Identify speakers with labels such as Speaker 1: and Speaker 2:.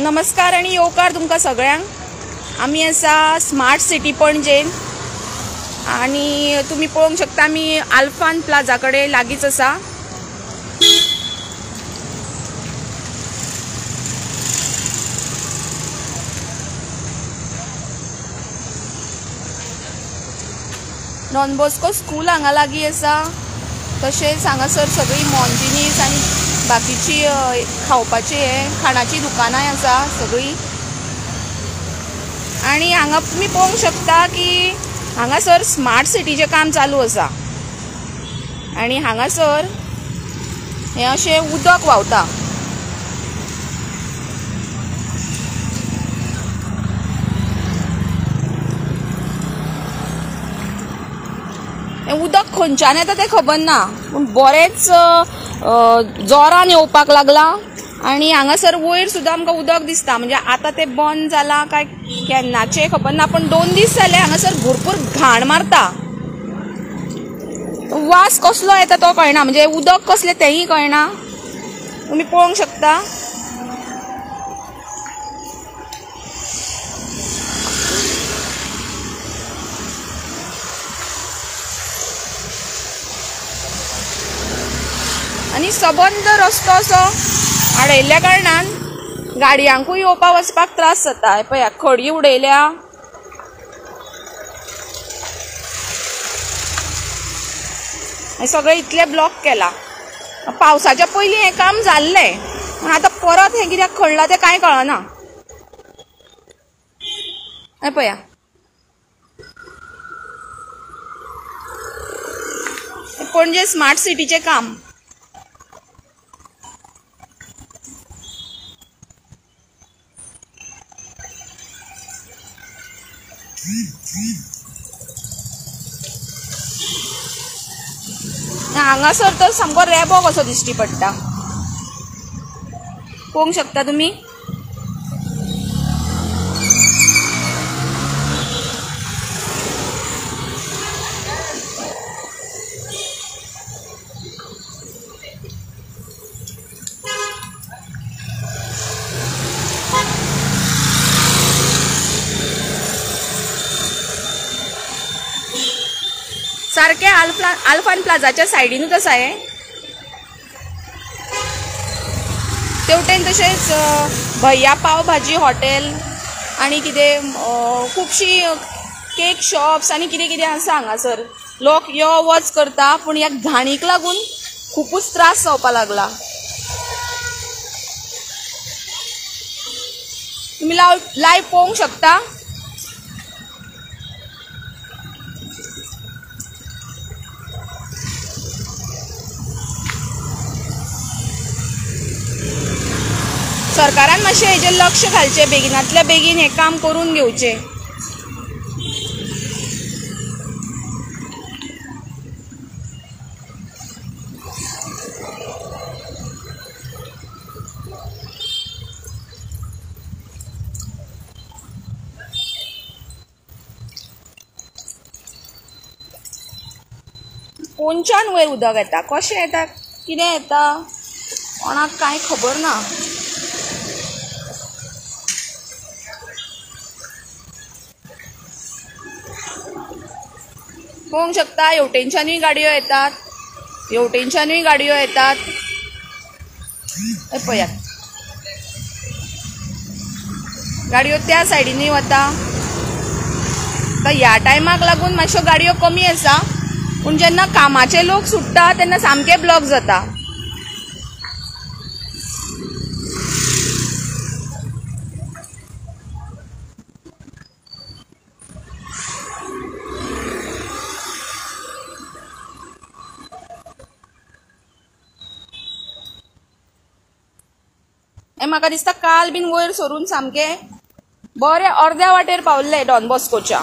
Speaker 1: नमस्कार आणि येवकार तुमकां सगळ्यांक। आमी आसा स्मार्ट सिटी पणजेन आणि तुम्ही पळोवंक शकता आमी आल्फान प्लाझा कडेन लागींच आसा। डॉन बॉस्को स्कूल हांगा लागीं आसा। तशेंच हांगासर सगळी मॉन्जिनीस आनी बाकीची खावपाची खाणाची दुकानां आसा सगळी। आणि हांगा तुम्ही पळोवंक शकता की हांगासर स्मार्ट सिटीचें काम चालू आसा आणि हांगासर हें अशें उदक व्हांवता। हें उदक खंयच्यान येता तें खबर ना, पूण बरेंच जोरान येवपाक लागला आणि हांगासर वयर सुद्दां आमकां उदक दिसता। म्हणजे आतां तें बंद जालां काय केन्नाचें खबर ना, पण 2 दीस जाले हांगासर भरपूर घाण मारता। वास कसलो येता तो कळना, म्हणजे उदक कसलें तेंय कळना। तुमी पळोवंक शकता आणि सबंद रस्तो असो आडयल्ल्या कारणान गाडयांकूय येवपाक वचपाक त्रास जाता। हे पळया खडी उडयल्या, हे सगळें इतलें ब्लॉक केला। पावसाच्या पयलीं हें काम जाल्लें, पूण आतां परत हें कित्याक खडलां तें कांय कळना। हे पळया पणजे स्मार्ट सिटीचें काम। हांगासर तर सामको रेबो कसो दिश्टी पडटा, पळोवंक शकता तुमी। सारखे आल्फान प्लाझाच्या सायडीनूच आसा हे। तेवटेन तशेंच भैया पाव भाजी हॉटेल आणि कितें खूबशीं केक शॉप्स आणि कितें कितें आसा हांगासर। लोक यो वच करता, पूण ह्या घाणीक लागून खूबच त्रास जावपाक लागला। तुम्ही लायव्ह पळोवंक शकता। सरकारान मातशें हेजेर लक्ष घालचें, बेगिनांतल्या बेगीन हें काम करून घेवचें। पोंच्यान वयर उदक येता, कशें येता कितें येता कोणाक कांय खबर ना। पळोवंक शकता हेवटेनच्यानूय गाडयो येतात, हेवटेनच्यानूय गाडयो येतात। हे पळयात गाडयो त्या सायडीनूय वता। ह्या टायमाक लागून मातश्यो गाडयो कमी आसा, पूण जेन्ना कामाचे लोक सुट्टा तेन्ना सामके ब्लॉक जाता। हे म्हाका दिसता काल बीन वयर सरून सामके बरे अर्द्या वाटेर पावल्ले डॉन बॉस्कोच्या।